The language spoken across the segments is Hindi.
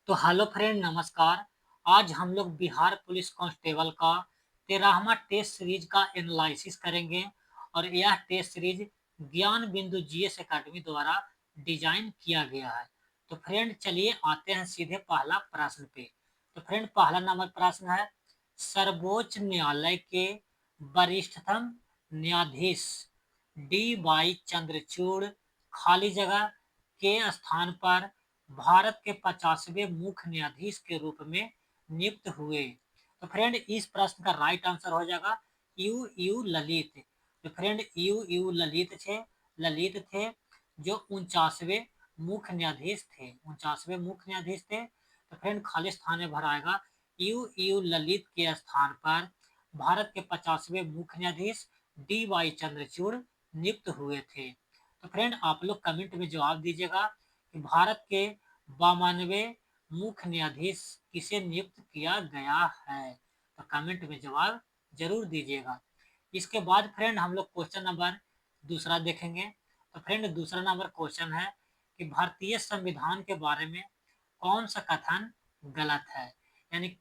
तो हेलो फ्रेंड, नमस्कार। आज हम लोग बिहार पुलिस कांस्टेबल का 13वां टेस्ट सीरीज का एनालिसिस करेंगे और यह टेस्ट सीरीज ज्ञान बिंदु जीएस एकेडमी द्वारा डिजाइन किया गया है। तो फ्रेंड चलिए आते हैं सीधे पहला प्रश्न पे। तो फ्रेंड पहला नंबर प्रश्न है, सर्वोच्च न्यायालय के वरिष्ठतम न्यायाधीश डी वाई चंद्रचूड़ खाली जगह के स्थान पर भारत के 50वें मुख्य न्यायाधीश के रूप में नियुक्त हुए। तो फ्रेंड इस प्रश्न का राइट आंसर हो जाएगा यू यू ललित। तो फ्रेंड ललित थे जो 49वें मुख्य न्यायाधीश थे। 49वें मुख्य न्यायाधीश थे। तो फ्रेंड खाली स्थान में भरा आएगा यू यू ललित के स्थान पर भारत के 50वें मुख्य न्यायाधीश डी वाई चंद्रचूड़ नियुक्त हुए थे। तो फ्रेंड आप लोग कमेंट में जवाब दीजिएगा कि भारत के 52वें मुख्य न्यायाधीश किसे नियुक्त किया गया है। तो कमेंट में जवाब जरूर दीजिएगा। इसके बाद फ्रेंड हम लोग क्वेश्चन नंबर दूसरा देखेंगे। तो फ्रेंड दूसरा नंबर क्वेश्चन है कि भारतीय संविधान के बारे में कौन सा कथन गलत है, यानी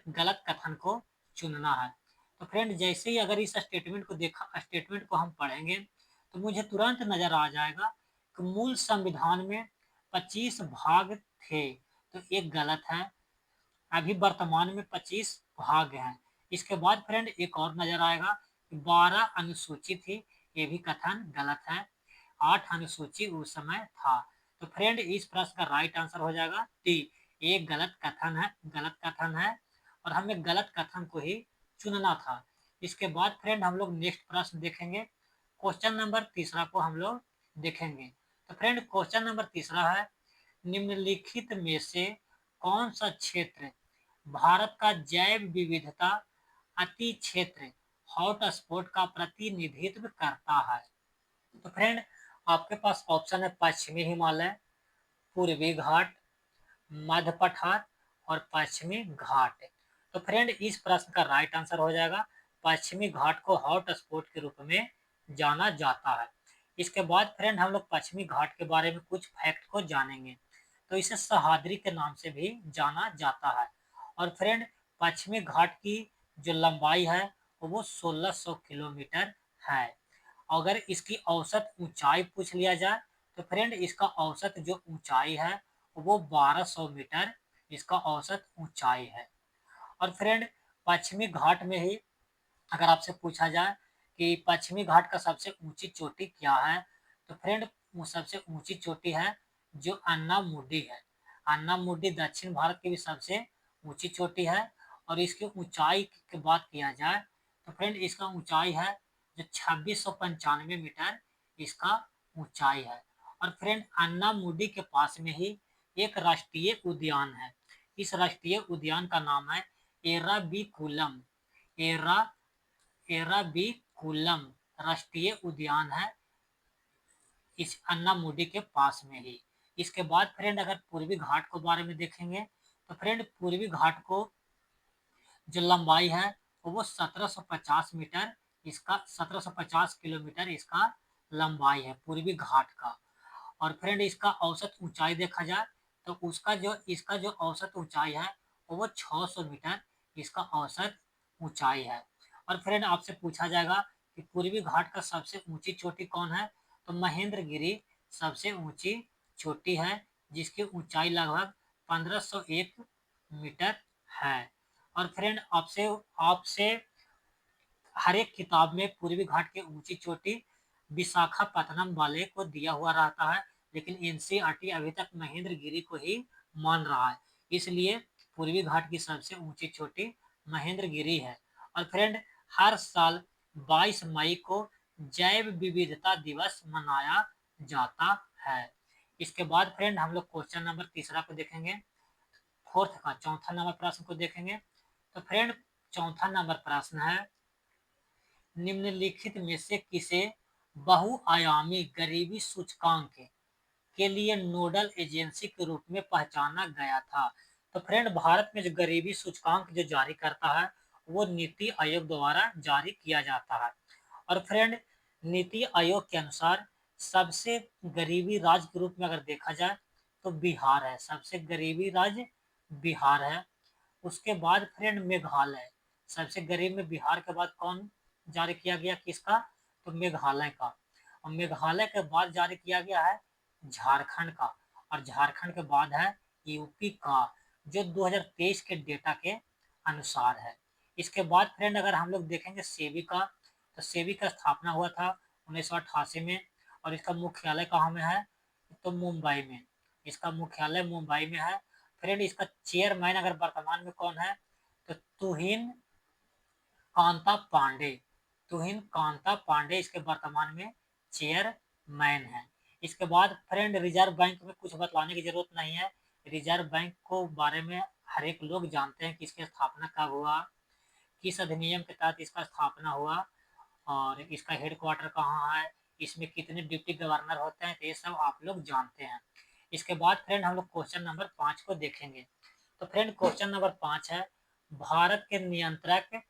गलत कथन को चुनना है। तो फ्रेंड जैसे ही अगर इस स्टेटमेंट को हम पढ़ेंगे तो मुझे तुरंत नजर आ जाएगा कि मूल संविधान में 25 भाग थे। तो एक गलत है, अभी वर्तमान में 25 भाग हैं। इसके बाद फ्रेंड एक और नजर आएगा कि 12 अनुसूची थी, ये भी कथन गलत है। 8 अनुसूची उस समय था। तो फ्रेंड इस प्रश्न का राइट आंसर हो जाएगा डी। एक गलत कथन है और हमें गलत कथन को ही चुनना था। इसके बाद फ्रेंड हम लोग नेक्स्ट प्रश्न देखेंगे। क्वेश्चन नंबर तीसरा को हम लोग देखेंगे। तो फ्रेंड क्वेश्चन नंबर तीसरा है, निम्नलिखित में से कौन सा क्षेत्र भारत का जैव विविधता अति क्षेत्र हॉटस्पॉट का प्रतिनिधित्व करता है। तो फ्रेंड आपके पास ऑप्शन है पश्चिमी हिमालय, पूर्वी घाट, मध्य पठार और पश्चिमी घाट। तो फ्रेंड इस प्रश्न का राइट आंसर हो जाएगा पश्चिमी घाट को हॉट स्पॉट के रूप में जाना जाता है। इसके बाद फ्रेंड हम लोग पश्चिमी घाट के बारे में कुछ फैक्ट को जानेंगे। तो इसे सह्याद्री के नाम से भी जाना जाता है। और फ्रेंड पश्चिमी घाट की जो लंबाई है वो 1600 किलोमीटर है। अगर इसकी औसत ऊंचाई पूछ लिया जाए तो फ्रेंड इसका औसत जो ऊंचाई है वो 1200 मीटर इसका औसत ऊंचाई है। और फ्रेंड पश्चिमी घाट में ही अगर आपसे पूछा जाए कि पश्चिमी घाट का सबसे ऊंची चोटी क्या है, तो फ्रेंड वो सबसे ऊंची चोटी है जो अन्ना मुडी है। अन्ना मुडी दक्षिण भारत की भी सबसे ऊंची चोटी है। और इसकी ऊंचाई की बात किया जाए तो फ्रेंड इसका ऊंचाई है जो 2695 मीटर इसका ऊंचाई है। और फ्रेंड अन्ना मुडी के पास में ही एक राष्ट्रीय उद्यान है। इस राष्ट्रीय उद्यान का नाम है एराविकुलम। एरा एराविकुलम राष्ट्रीय उद्यान है इस अन्ना मुडी के पास में ही। इसके बाद फ्रेंड अगर पूर्वी घाट के बारे में देखेंगे तो फ्रेंड पूर्वी घाट को जो लंबाई है वो 1750 मीटर इसका 1750 किलोमीटर इसका लंबाई है पूर्वी घाट का। और फ्रेंड इसका औसत ऊंचाई देखा जाए तो इसका जो औसत ऊंचाई है वो 600 मीटर इसका औसत ऊंचाई है। और फ्रेंड आपसे पूछा जाएगा कि पूर्वी घाट का सबसे ऊंची चोटी कौन है, तो महेंद्रगिरी सबसे ऊंची चोटी है जिसकी ऊंचाई लगभग 1501 मीटर है। और फ्रेंड आपसे आपसे हर एक किताब में पूर्वी घाट की ऊंची चोटी विशाखापत्तनम वाले को दिया हुआ रहता है, लेकिन एनसीईआरटी अभी तक महेंद्रगिरी को ही मान रहा है। इसलिए पूर्वी घाट की सबसे ऊंची चोटी महेंद्रगिरी है। और फ्रेंड हर साल 22 मई को जैव विविधता दिवस मनाया जाता है। इसके बाद फ्रेंड हम लोग क्वेश्चन नंबर तीसरा को देखेंगे। फोर्थ का चौथा नंबर प्रश्न को देखेंगे। तो फ्रेंड चौथा नंबर प्रश्न है, निम्नलिखित में से किसे बहुआयामी गरीबी सूचकांक के लिए नोडल एजेंसी के रूप में पहचाना गया था। तो फ्रेंड भारत में जो गरीबी सूचकांक जो जारी करता है वो नीति आयोग द्वारा जारी किया जाता है। और फ्रेंड नीति आयोग के अनुसार सबसे गरीबी राज्य के रूप में अगर देखा जाए तो बिहार है सबसे गरीबी राज्य। बिहार है। उसके बाद फ्रेंड मेघालय, सबसे गरीब में बिहार के बाद कौन जारी किया गया, किसका, तो मेघालय का। और मेघालय के बाद जारी किया गया है झारखंड का, और झारखंड के बाद है यूपी का, जो 2023 के डेटा के अनुसार है। इसके बाद फ्रेंड अगर हम लोग देखेंगे सेबी का, तो सेबी का स्थापना हुआ था 1988 में, और इसका मुख्यालय कहाँ में है, तो मुंबई में। इसका मुख्यालय मुंबई में है। फ्रेंड इसका चेयरमैन अगर वर्तमान में कौन है, तो कांता पांडे तुहिन कांता पांडे इसके वर्तमान में चेयरमैन है। इसके बाद फ्रेंड रिजर्व बैंक में कुछ बतलाने की जरूरत नहीं है। रिजर्व बैंक को बारे में हर एक लोग जानते हैं कि इसकी स्थापना कब हुआ, किस अधिनियम के तहत इसका स्थापना हुआ, और इसका हेडक्वार्टर कहाँ है, इसमें कितने डिप्टी गवर्नर होते हैं, तो ये सब आप लोग जानते हैं। इसके बाद फ्रेंड हम लोग क्वेश्चन नंबर 5 को देखेंगे। तो फ्रेंड क्वेश्चन नंबर 5 है, भारत के नियंत्रक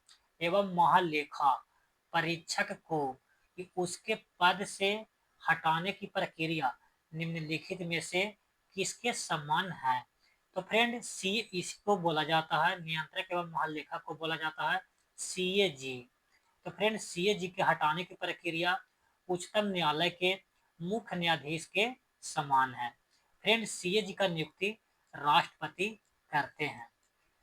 एवं महालेखा परीक्षक को उसके पद से हटाने की प्रक्रिया निम्नलिखित में से किसके समान है। तो फ्रेंड सी इसको बोला जाता है, नियंत्रक एवं महालेखा को बोला जाता है सीएजी। तो फ्रेंड सीएजी के हटाने की प्रक्रिया उच्चतम न्यायालय के मुख्य न्यायाधीश के समान है। फ्रेंड सीएजी का नियुक्ति राष्ट्रपति करते हैं।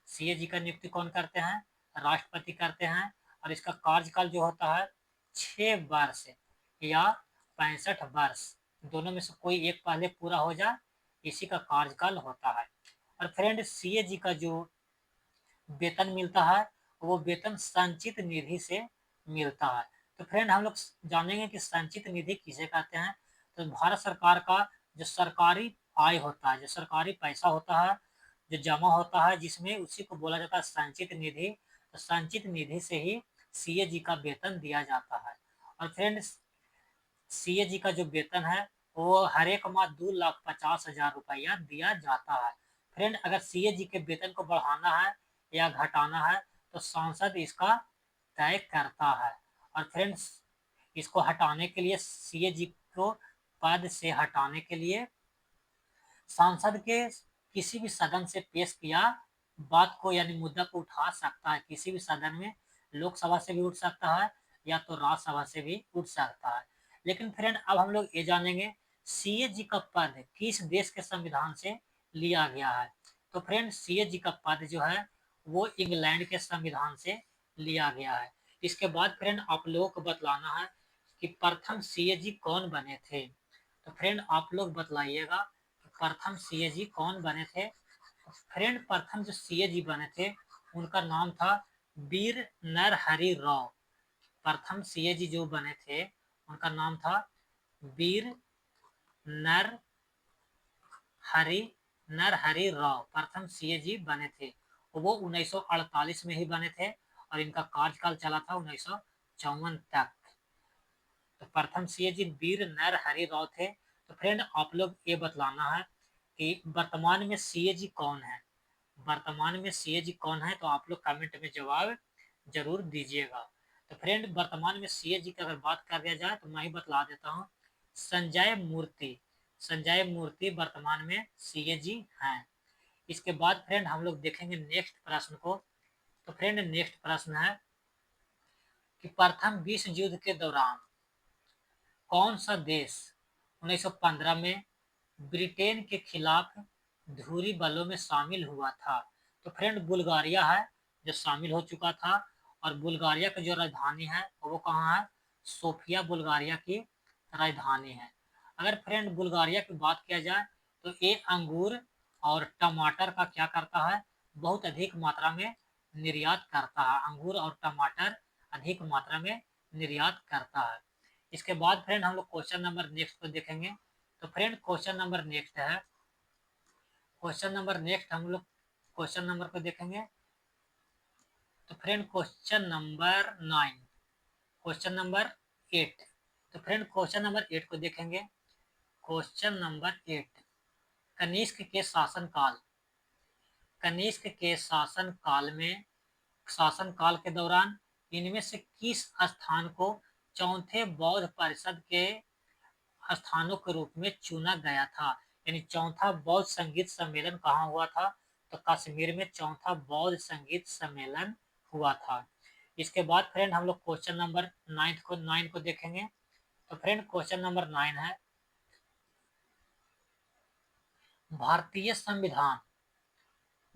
सीएजी का नियुक्ति कौन करते हैं, राष्ट्रपति करते हैं। और इसका कार्यकाल जो होता है 6 वर्ष या 65 वर्ष, दोनों में से कोई एक पहले पूरा हो जाए, इसी का कार्यकाल होता है। और फ्रेंड सीएजी का जो वेतन मिलता है वो वेतन संचित निधि से मिलता है। तो फ्रेंड हम लोग जानेंगे कि संचित निधि किसे कहते हैं। तो भारत सरकार का जो सरकारी आय होता है, जो सरकारी पैसा होता है, जो जमा होता है, जिसमें उसी को बोला जाता है संचित निधि। तो संचित निधि से ही सीएजी का वेतन दिया जाता है। और फ्रेंड सीएजी का जो वेतन है वो हर एक माह 2,50,000 रुपया दिया जाता है। फ्रेंड अगर सीएजी के वेतन को बढ़ाना है या घटाना है तो सांसद इसका तय करता है। और फ्रेंड्स इसको हटाने के लिए, सीएजी को पद से हटाने के लिए सांसद के किसी भी सदन से पेश किया बात को यानी मुद्दा को उठा सकता है, किसी भी सदन में, लोकसभा से भी उठ सकता है या तो राज्यसभा से भी उठ सकता है। लेकिन फ्रेंड अब हम लोग ये जानेंगे सीएजी का पद किस देश के संविधान से लिया गया है। तो फ्रेंड सीएजी का पद जो है वो इंग्लैंड के संविधान से लिया गया है। इसके बाद फ्रेंड आप लोगों को बतलाना है कि प्रथम सीएजी कौन बने थे। तो फ्रेंड आप लोग बतलाइएगा प्रथम सीएजी कौन बने थे। फ्रेंड प्रथम जो सीएजी बने थे उनका नाम था वीर नरहरि राव। प्रथम सीएजी जो बने थे उनका नाम था वीर नरहरि नरहरि राव, प्रथम सीएजी बने थे। वो 1948 में ही बने थे और इनका कार्यकाल चला था 1954 तक। तो प्रथम सीएजी वीर नरहरि राव थे। तो फ्रेंड आप लोग ये बतलाना है कि वर्तमान में सीएजी कौन है। वर्तमान में सीएजी कौन है तो आप लोग कमेंट में जवाब जरूर दीजिएगा। तो फ्रेंड वर्तमान में सीएजी की अगर बात कर दिया जाए तो मैं ही बतला देता हूँ, संजय मूर्ति। संजय मूर्ति वर्तमान में सीएजी हैं। इसके बाद फ्रेंड हम लोग देखेंगे नेक्स्ट प्रश्न को। तो फ्रेंड नेक्स्ट प्रश्न है कि प्रथम विश्व युद्ध के दौरान कौन सा देश 1915 में ब्रिटेन के खिलाफ ध्रुवी बलों में शामिल हुआ था। तो फ्रेंड बुल्गारिया है जो शामिल हो चुका था। और बुल्गारिया की जो राजधानी है वो कहाँ है, सोफिया बुल्गारिया की राजधानी है। अगर फ्रेंड बुल्गारिया की बात किया जाए तो ये अंगूर और टमाटर का क्या करता है, बहुत अधिक मात्रा में निर्यात करता है। अंगूर और टमाटर अधिक मात्रा में निर्यात करता है। इसके बाद फ्रेंड हम लोग क्वेश्चन नंबर नेक्स्ट को देखेंगे। तो फ्रेंड क्वेश्चन नंबर नेक्स्ट है, क्वेश्चन नंबर नेक्स्ट हम लोग क्वेश्चन नंबर को देखेंगे। तो friend question number 9, question number 8। तो फ्रेंड क्वेश्चन नंबर 8 को देखेंगे। क्वेश्चन नंबर 8, कनिष्क के शासनकाल, कनिष्क के शासनकाल के दौरान इनमें से किस स्थान को चौथे बौद्ध परिषद के स्थानों के रूप में चुना गया था। यानी चौथा बौद्ध संगीत सम्मेलन कहाँ हुआ था, तो कश्मीर में चौथा बौद्ध संगीत सम्मेलन हुआ था। इसके बाद फ्रेंड हम लोग क्वेश्चन नंबर 9 को देखेंगे। तो फ्रेंड क्वेश्चन नंबर 9 है, भारतीय संविधान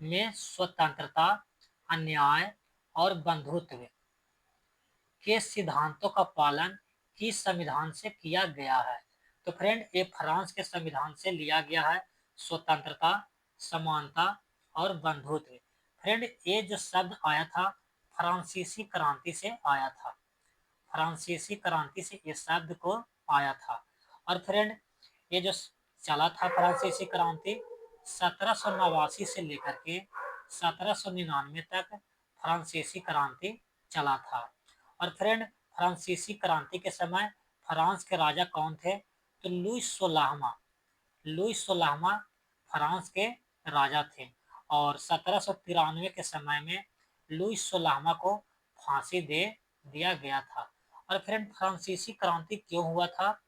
में स्वतंत्रता, अन्याय और बंधुत्व के सिद्धांतों का पालन किस संविधान से किया गया है? तो फ्रेंड ये फ्रांस के संविधान से लिया गया है, स्वतंत्रता, समानता और बंधुत्व। फ्रेंड ये जो शब्द आया था फ्रांसीसी क्रांति से आया था, फ्रांसीसी क्रांति से ये शब्द को आया था। और फ्रेंड ये जो चला था फ्रांसीसी क्रांति 1789 से लेकर के 1799 तक फ्रांसीसी क्रांति चला था। और फ्रेंड फ्रांसीसी क्रांति के समय फ्रांस के राजा कौन थे? तो लुई 16वां फ्रांस के राजा थे। और 1793 के समय में लुई 16वां को फांसी दे दिया गया था। और फ्रेंड फ्रांसीसी क्रांति क्यों हुआ था?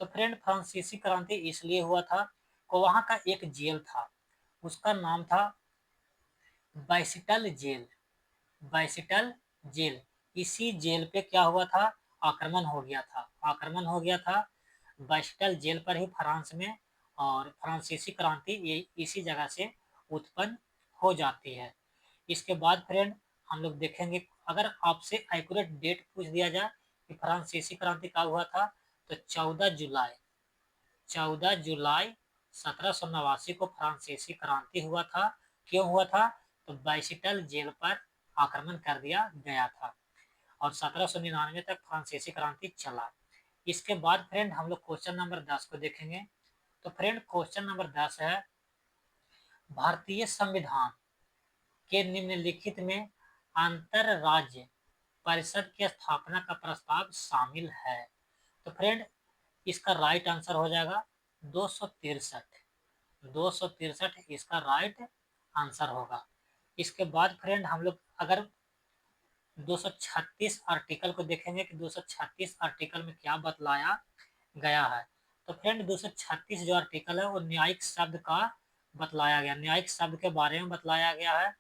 तो फ्रेंड फ्रांसीसी क्रांति इसलिए हुआ था कि वहाँ का एक जेल था, उसका नाम था बैसिटल जेल, बैसिटल जेल। इसी जेल पे क्या हुआ था? आक्रमण हो गया था, आक्रमण हो गया था बैसिटल जेल पर ही फ्रांस में। और फ्रांसीसी क्रांति ये इसी जगह से उत्पन्न हो जाती है। इसके बाद फ्रेंड हम लोग देखेंगे, अगर आपसे एक्यूरेट डेट पूछ दिया जाए कि फ्रांसीसी क्रांति कब हुआ था, तो 14 जुलाई 1789 को फ्रांसीसी क्रांति हुआ था। क्यों हुआ था? तो बैसिटल जेल पर आक्रमण कर दिया गया था। और 1799 तक फ्रांसीसी क्रांति चला। इसके बाद फ्रेंड हम लोग क्वेश्चन नंबर 10 को देखेंगे। तो फ्रेंड क्वेश्चन नंबर 10 है, भारतीय संविधान के निम्नलिखित में अंतर राज्य परिषद की स्थापना का प्रस्ताव शामिल है? तो फ्रेंड इसका राइट आंसर हो जाएगा 263, 263 इसका राइट आंसर होगा। इसके बाद फ्रेंड हम लोग अगर 236 आर्टिकल को देखेंगे कि 236 आर्टिकल में क्या बतलाया गया है। तो फ्रेंड 236 जो आर्टिकल है वो न्यायिक शब्द का बतलाया गया, न्यायिक शब्द के बारे में बतलाया गया है।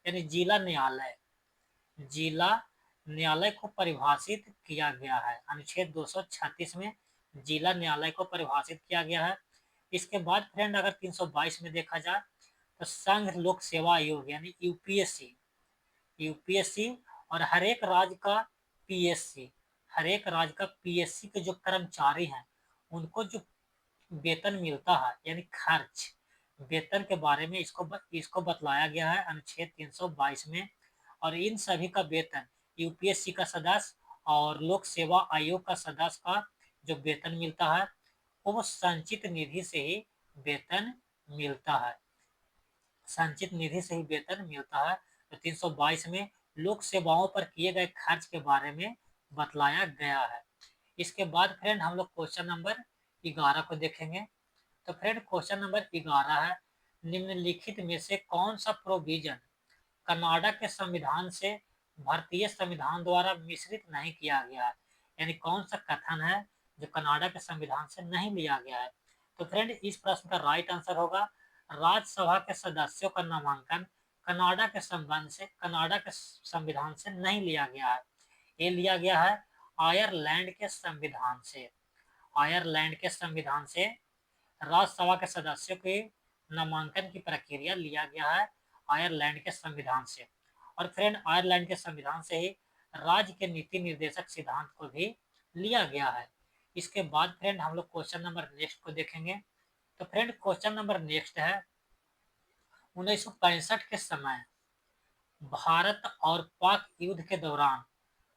यानी जिला न्यायालय, जिला न्यायालय को परिभाषित किया गया है। अनुच्छेद 236 में जिला न्यायालय को परिभाषित किया गया है। इसके बाद फ्रेंड अगर 322 में देखा जाए तो संघ लोक सेवा आयोग यानी यूपीएससी, यूपीएससी और हर एक राज्य का पीएससी, हर एक राज्य का पीएससी के जो कर्मचारी हैं उनको जो वेतन मिलता है यानी खर्च, वेतन के बारे में इसको बतलाया गया है अनुच्छेद 322 में। और इन सभी का वेतन यूपीएससी का सदस्य और लोक सेवा आयोग का सदस्य का जो वेतन मिलता है वो संचित निधि से ही वेतन मिलता है, संचित निधि से ही वेतन मिलता है। तो 322 में लोक सेवाओं पर किए गए खर्च के बारे में बतलाया गया है। इसके बाद फ्रेंड हम लोग क्वेश्चन नंबर 11 को देखेंगे। तो फ्रेंड क्वेश्चन नंबर 11 है, निम्नलिखित में से कौन सा प्रोविजन कनाडा के संविधान से भारतीय संविधान द्वारा मिश्रित नहीं किया गया है? यानी कौन सा कथन है जो कनाडा के संविधान से नहीं लिया गया है? तो फ्रेंड इस प्रश्न का राइट आंसर होगा, राज्यसभा के सदस्यों का नामांकन कनाडा के संबंध से कनाडा के संविधान से नहीं लिया गया है, ये लिया गया है आयरलैंड के संविधान से। आयरलैंड के संविधान से राज्यसभा के सदस्यों के नामांकन की प्रक्रिया लिया गया है आयरलैंड के संविधान से। और फ्रेंड आयरलैंड के संविधान से ही राज्य के नीति निर्देशक सिद्धांत को भी लिया गया है। इसके बाद फ्रेंड हम लोग क्वेश्चन नंबर नेक्स्ट को देखेंगे। तो फ्रेंड क्वेश्चन नंबर नेक्स्ट है, 1965 के समय भारत और पाक युद्ध के दौरान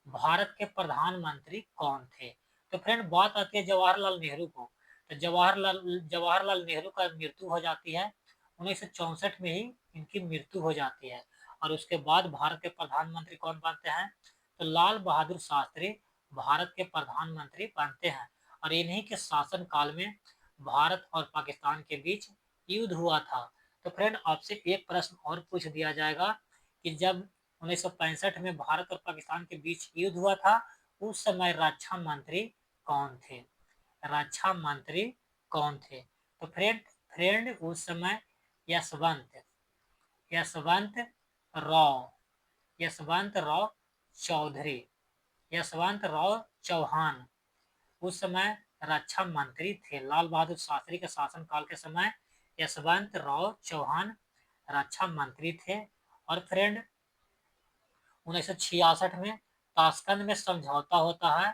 भारत के प्रधानमंत्री कौन थे? तो फ्रेंड बात आती है जवाहरलाल नेहरू को। तो जवाहरलाल नेहरू का मृत्यु हो जाती है 1964 में ही इनकी मृत्यु हो जाती है। और उसके बाद भारत के प्रधानमंत्री कौन बनते हैं? तो लाल बहादुर शास्त्री भारत के प्रधानमंत्री बनते हैं। और इन्हीं के शासन काल में भारत और पाकिस्तान के बीच युद्ध हुआ था। तो फ्रेंड आपसे एक प्रश्न और पूछ दिया जाएगा कि जब 1965 में भारत और पाकिस्तान के बीच युद्ध हुआ था उस समय रक्षा मंत्री कौन थे? रक्षा मंत्री कौन थे? तो फ्रेंड फ्रेंड उस समय यशवंत यशवंत राव, यशवंत राव चौधरी, यशवंत राव चौहान उस समय रक्षा मंत्री थे। लाल बहादुर शास्त्री के शासनकाल के समय यशवंत राव चौहान रक्षा मंत्री थे। और फ्रेंड 1966 में ताशकंद में समझौता होता है।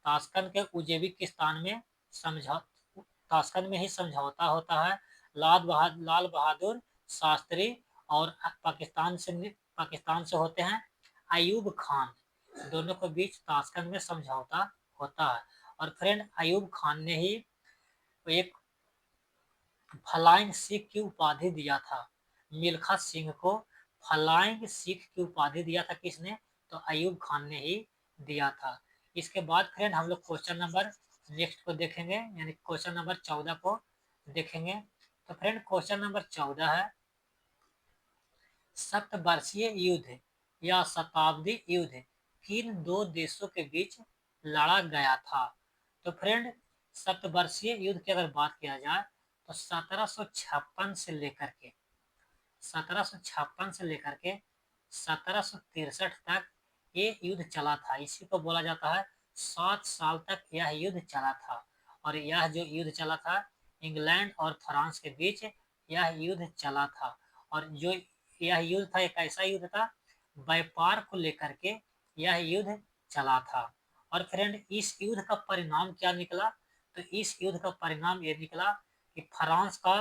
ताशकंद के उज़्बेकिस्तान में समझौ ताशकंद में ही समझौता होता है। लाल बहादुर शास्त्री और पाकिस्तान से होते हैं अयूब खान, दोनों के बीच ताशकंद में समझौता होता है। और फ्रेंड अयूब खान ने ही एक फ्लाइंग सिख की उपाधि दिया था मिल्खा सिंह को। फ्लाइंग सिख की उपाधि दिया था किसने? तो अयूब खान ने ही दिया था। इसके बाद फ्रेंड हम लोग क्वेश्चन नंबर नेक्स्ट को देखेंगे, यानी क्वेश्चन नंबर 14 को देखेंगे। तो फ्रेंड क्वेश्चन नंबर 14 है, सप्तवर्षीय युद्ध या शताब्दी युद्ध किन दो देशों के बीच लड़ा गया था? तो फ्रेंड सप्तवर्षीय युद्ध की अगर बात किया जाए तो 1756 से लेकर के 1756 से लेकर के 1763 तक ये युद्ध चला था। इसी को बोला जाता है 7 साल तक यह युद्ध चला था। और यह जो युद्ध चला था इंग्लैंड और फ्रांस के बीच यह युद्ध चला था। और जो यह युद्ध था एक ऐसा युद्ध था व्यापार को लेकर के यह युद्ध चला था। और फ्रेंड इस युद्ध का परिणाम क्या निकला? तो इस युद्ध का परिणाम ये निकला कि फ्रांस का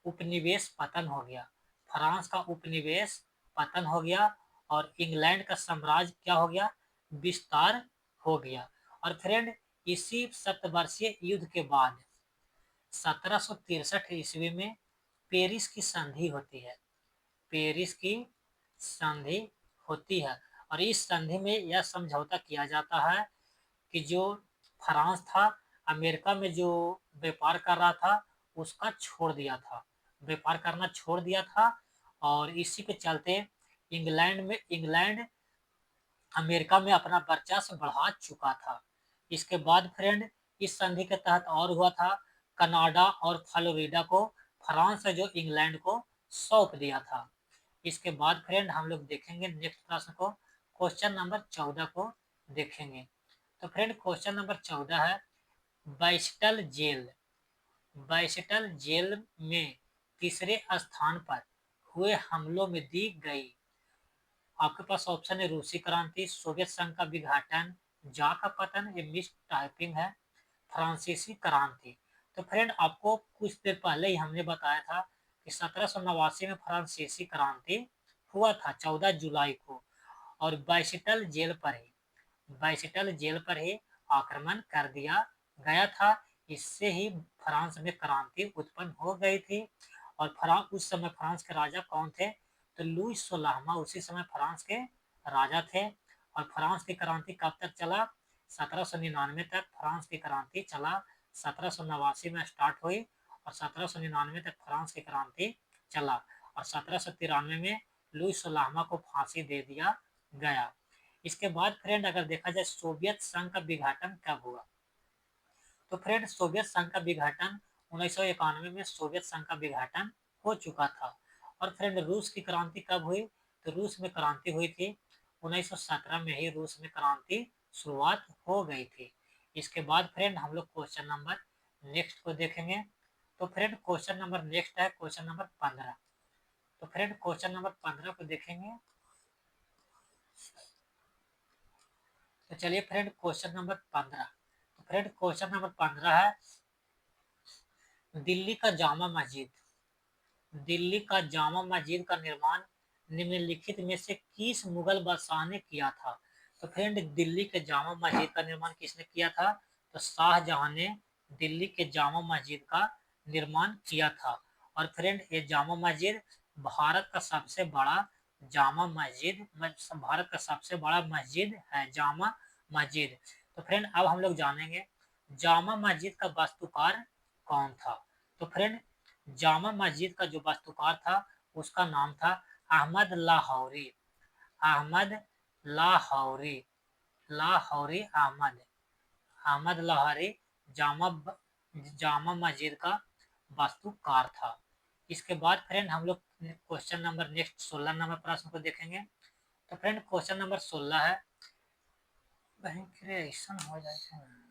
उपनिवेश पतन हो गया। फ्रांस का उपनिवेश पतन हो गया और इंग्लैंड का साम्राज्य क्या हो गया? विस्तार हो गया। और फ्रेंड इसी सप्तवर्षीय युद्ध के बाद 1763 ईस्वी में पेरिस की संधि होती है। पेरिस की संधि होती है और इस संधि में यह समझौता किया जाता है कि जो फ्रांस था अमेरिका में जो व्यापार कर रहा था उसका छोड़ दिया था, व्यापार करना छोड़ दिया था। और इसी के चलते इंग्लैंड अमेरिका में अपना वर्चस्व बढ़ा चुका था। इसके बाद फ्रेंड इस संधि के तहत और हुआ था कनाडा और फ्लोरिडा को फ्रांस से जो इंग्लैंड को सौंप दिया था। इसके बाद फ्रेंड हम लोग देखेंगे नेक्स्ट प्रश्न को, क्वेश्चन नंबर 14 को देखेंगे। तो फ्रेंड क्वेश्चन नंबर 14 है, बैस्टल जेल, बैस्टल जेल में तीसरे स्थान पर हुए हमलों में दी गई। आपके पास ऑप्शन है रूसी क्रांति, सोवियत संघ का विघटन, जा का पतन, ये मिस टाइपिंग है, फ्रांसीसी क्रांति। तो फ्रेंड आपको कुछ देर पहले ही हमने बताया था कि 1789 में फ्रांसीसी क्रांति हुआ था 14 जुलाई को और बैसिटल जेल पर ही आक्रमण कर दिया गया था। इससे ही फ्रांस में क्रांति उत्पन्न हो गई थी। और उस समय फ्रांस के राजा कौन थे? तो लुई 16वां उसी समय फ्रांस के राजा थे। और फ्रांस की क्रांति कब तक चला? 1799 तक फ्रांस की क्रांति चला। 1789 में स्टार्ट हुई और 1799 तक फ्रांस की क्रांति चला और 1793 में लुई 16वां को फांसी दे दिया गया। इसके बाद फ्रेंड अगर देखा जाए सोवियत संघ का विघटन कब हुआ? तो फ्रेंड सोवियत संघ का विघटन 1991 में सोवियत संघ का विघटन हो चुका था। और फ्रेंड रूस की क्रांति कब हुई? तो रूस में क्रांति हुई थी 1917 में ही रूस में क्रांति शुरुआत हो गई थी। इसके बाद फ्रेंड हम लोग क्वेश्चन नंबर नेक्स्ट को देखेंगे। तो फ्रेंड क्वेश्चन नंबर नेक्स्ट है क्वेश्चन नंबर 15। तो फ्रेंड क्वेश्चन नंबर 15 को देखेंगे। तो चलिए फ्रेंड क्वेश्चन नंबर 15। तो फ्रेंड क्वेश्चन नंबर 15 है, दिल्ली का जामा मस्जिद, दिल्ली का जामा मस्जिद का निर्माण निम्नलिखित में से किस मुगल बादशाह ने किया था? तो फ्रेंड दिल्ली के जामा मस्जिद का निर्माण किसने किया था? तो शाहजहां ने दिल्ली के जामा मस्जिद का निर्माण किया था। और फ्रेंड ये जामा मस्जिद भारत का सबसे बड़ा जामा मस्जिद भारत का सबसे बड़ा मस्जिद है जामा मस्जिद। तो फ्रेंड अब हम लोग जानेंगे जामा मस्जिद का वास्तुकार कौन था। तो फ्रेंड जामा मस्जिद का जो वास्तुकार था उसका नाम था अहमद लाहौरी, अहमद लाहौरी, लाहौरी अहमद, अहमद लाहौरी जामा मस्जिद का वास्तुकार था। इसके बाद फ्रेंड हम लोग क्वेश्चन नंबर नेक्स्ट 16 नंबर प्रश्न को देखेंगे। तो फ्रेंड क्वेश्चन नंबर 16 है, ऐसा हो जाए